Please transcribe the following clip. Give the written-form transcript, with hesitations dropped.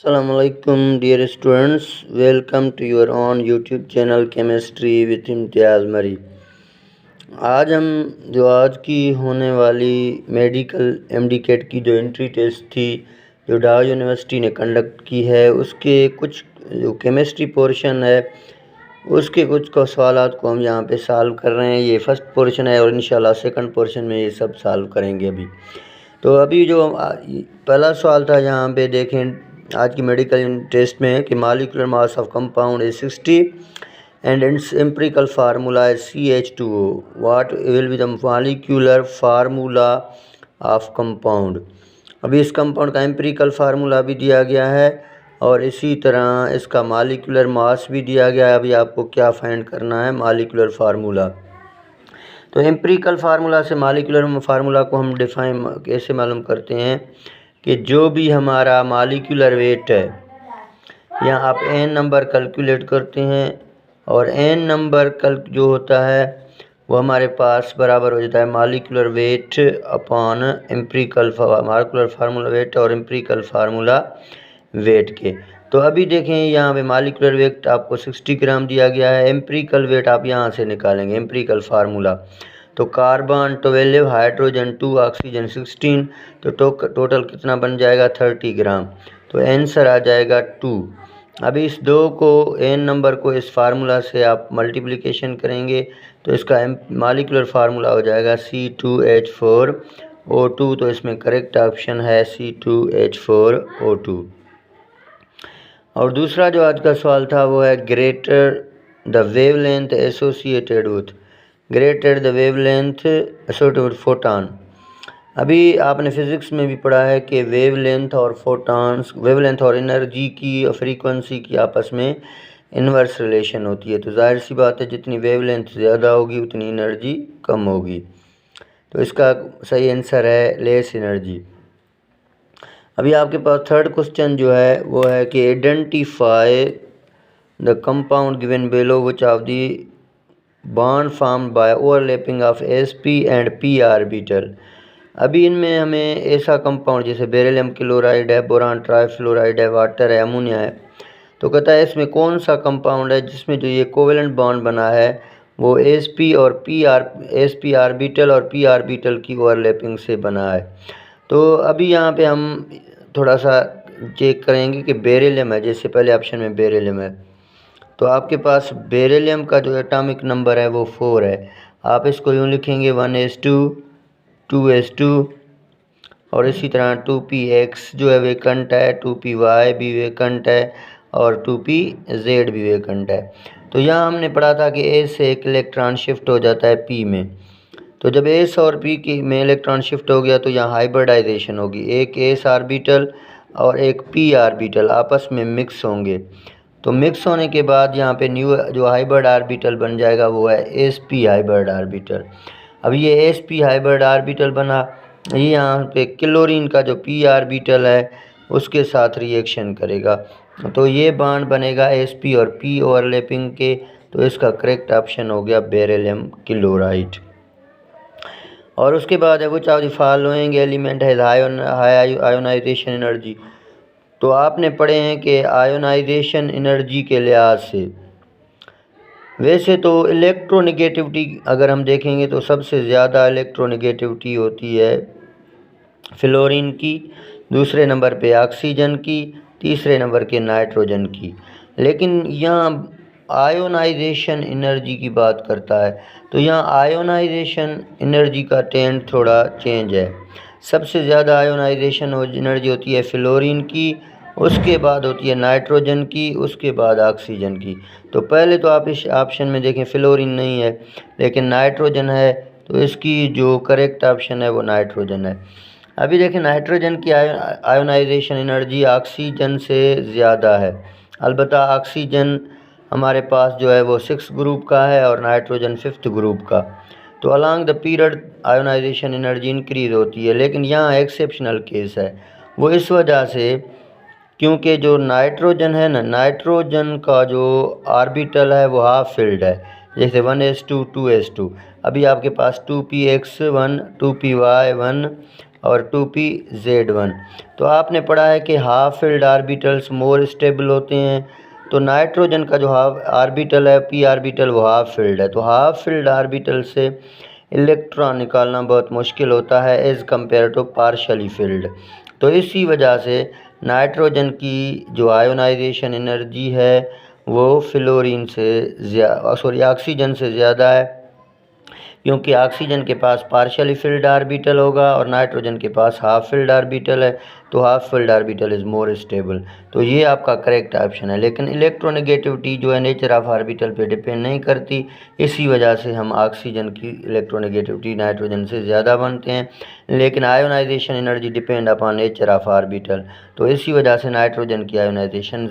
Assalamualaikum dear students, welcome to your own YouTube channel Chemistry with इम्तियाज़ मरी। आज की होने वाली मेडिकल एमडीकेट की जो एंट्री टेस्ट थी जो ढाका यूनिवर्सिटी ने कंडक्ट की है उसके कुछ जो केमिस्ट्री पोर्शन है उसके कुछ सवालात को हम यहाँ पे सॉल्व कर रहे हैं। ये फर्स्ट पोर्शन है और इंशाल्लाह सेकंड पोर्शन में ये सब सॉल्व करेंगे। तो अभी जो पहला सवाल था यहाँ पे देखें आज की मेडिकल टेस्ट में कि molecular mass of compound is 60 and it's empirical formula is CH2O। What will be the molecular formula of compound. अभी इस कंपाउंड का एम्पिरिकल फार्मूला भी दिया गया है और इसी तरह इसका मॉलिक्यूलर मास भी दिया गया है। अभी आपको क्या फाइंड करना है, मॉलिक्यूलर फार्मूला। तो एम्पिरिकल फार्मूला से मॉलिक्यूलर फार्मूला को हम डिफाइन कैसे मालूम करते हैं कि जो भी हमारा मॉलिक्यूलर वेट है यहाँ आप n नंबर कैलकुलेट करते हैं और n नंबर जो होता है वो हमारे पास बराबर हो जाता है molecular weight upon empirical molecular formula wait और एम्पिरिकल फार्मूला वेट के। तो अभी देखें यहाँ पे मॉलिक्यूलर वेट आपको 60 ग्राम दिया गया है, एम्पिरिकल वेट आप यहाँ से निकालेंगे एम्पिरिकल फार्मूला। तो कार्बन 12, हाइड्रोजन 2, ऑक्सीजन 16, तो टोटल कितना बन जाएगा 30 ग्राम। तो आंसर आ जाएगा 2। अभी इस 2 को n नंबर को इस फार्मूला से आप मल्टीप्लिकेशन करेंगे तो इसका मॉलिक्यूलर फार्मूला हो जाएगा C2H4O2। तो इसमें करेक्ट ऑप्शन है C2H4O2। और दूसरा जो आज का सवाल था वो है greater the wavelength associated with photon. अभी आपने फिज़िक्स में भी पढ़ा है कि वेवलेंथ और एनर्जी की और फ्रीक्वेंसी की आपस में इन्वर्स रिलेशन होती है। तो जाहिर सी बात है जितनी वेवलेंथ ज़्यादा होगी उतनी एनर्जी कम होगी। तो इसका सही आंसर है लेस एनर्जी। अभी आपके पास थर्ड क्वेश्चन जो है वो है कि identify the compound given below which of the bond formed by overlapping of sp and p orbital. अभी इनमें हमें ऐसा कंपाउंड जैसे बेरिलियम क्लोराइड है, बोरान ट्राइफ्लोराइड है, वाटर है, अमोनिया है, तो कहता है इसमें कौन सा कंपाउंड है जिसमें जो ये कोवेलेंट बॉन्ड बना है वो sp ऑर्बिटल और p ऑर्बिटल की ओवरलैपिंग से बना है। तो अभी यहाँ पे हम थोड़ा सा चेक करेंगे कि बेरिलियम है, जैसे पहले ऑप्शन में बेरिलियम है तो आपके पास बेरिलियम का जो एटॉमिक नंबर है वो 4 है। आप इसको यूँ लिखेंगे 1s2 2s2 और इसी तरह 2px जो है वेकेंट है, 2py भी वेकेंट है और 2pz भी वेकेंट है। तो यहाँ हमने पढ़ा था कि A से एक इलेक्ट्रॉन शिफ्ट हो जाता है P में। तो जब S और P की में इलेक्ट्रॉन शिफ्ट हो गया तो यहाँ हाइब्रिडाइजेशन होगी, एक S ऑर्बिटल और एक P ऑर्बिटल आपस में मिक्स होंगे। तो मिक्स होने के बाद यहाँ पे न्यू जो हाइब्रिड ऑर्बिटल बन जाएगा वो है sp हाइब्रिड ऑर्बिटल। अब ये sp हाइब्रिड ऑर्बिटल बना, ये यहाँ पे क्लोरीन का जो p ऑर्बिटल है उसके साथ रिएक्शन करेगा तो ये बॉन्ड बनेगा sp और p ओवरलैपिंग के। तो इसका करेक्ट ऑप्शन हो गया बेरिलियम क्लोराइड। और उसके बाद है which of the following element है हाई आयोनाइजेशन एनर्जी। तो आपने पढ़े हैं कि आयोनाइजेशन एनर्जी के लिहाज से वैसे तो इलेक्ट्रोनेगेटिविटी अगर हम देखेंगे तो सबसे ज़्यादा इलेक्ट्रोनेगेटिविटी होती है फ्लोरीन की, दूसरे नंबर पे ऑक्सीजन की, तीसरे नंबर के नाइट्रोजन की। लेकिन यहाँ आयोनाइजेशन एनर्जी की बात करता है तो यहाँ आयोनाइजेशन एनर्जी का ट्रेंड थोड़ा चेंज है। सबसे ज़्यादा आयोनाइजेशन एनर्जी होती है फ्लोरीन की, उसके बाद होती है नाइट्रोजन की, उसके बाद ऑक्सीजन की। तो पहले तो आप इस ऑप्शन में देखें फ्लोरीन नहीं है लेकिन नाइट्रोजन है, तो इसकी जो करेक्ट ऑप्शन है वो नाइट्रोजन है। अभी देखें नाइट्रोजन की आयोनाइजेशन एनर्जी ऑक्सीजन से ज़्यादा है, अलबत्ता ऑक्सीजन हमारे पास जो है वो 6 ग्रुप का है और नाइट्रोजन 5th ग्रुप का। तो along the period ionization energy increase होती है, लेकिन यहाँ एक्सेप्शनल केस है वो इस वजह से क्योंकि जो नाइट्रोजन है ना, नाइट्रोजन का जो ऑर्बिटल है वो हाफ फिल्ड है, जैसे 1s2 2s2। अभी आपके पास 2px1 2py1 और 2p(Z1)। तो आपने पढ़ा है कि half filled orbitals more stable होते हैं। तो नाइट्रोजन का जो हाफ ऑर्बिटल है p ऑर्बिटल वो हाफ फिल्ड है। तो हाफ फिल्ड ऑर्बिटल से इलेक्ट्रॉन निकालना बहुत मुश्किल होता है as compare to partially filled. तो इसी वजह से नाइट्रोजन की जो आयोनाइजेशन एनर्जी है वो फ्लोरीन से ऑक्सीजन से ज़्यादा है, क्योंकि ऑक्सीजन के पास पार्शियली फिल्ड ऑर्बिटल होगा और नाइट्रोजन के पास हाफ फिल्ड ऑर्बिटल है। तो half filled orbital is more stable. तो ये आपका करेक्ट ऑप्शन है। लेकिन इलेक्ट्रोनेगेटिविटी जो है नेचर ऑफ ऑर्बिटल पे डिपेंड नहीं करती, इसी वजह से हम ऑक्सीजन की इलेक्ट्रोनेगेटिविटी नाइट्रोजन से ज़्यादा बनते हैं। लेकिन ionization energy depend upon nature of orbital, तो इसी वजह से नाइट्रोजन की आयोनाइजेशन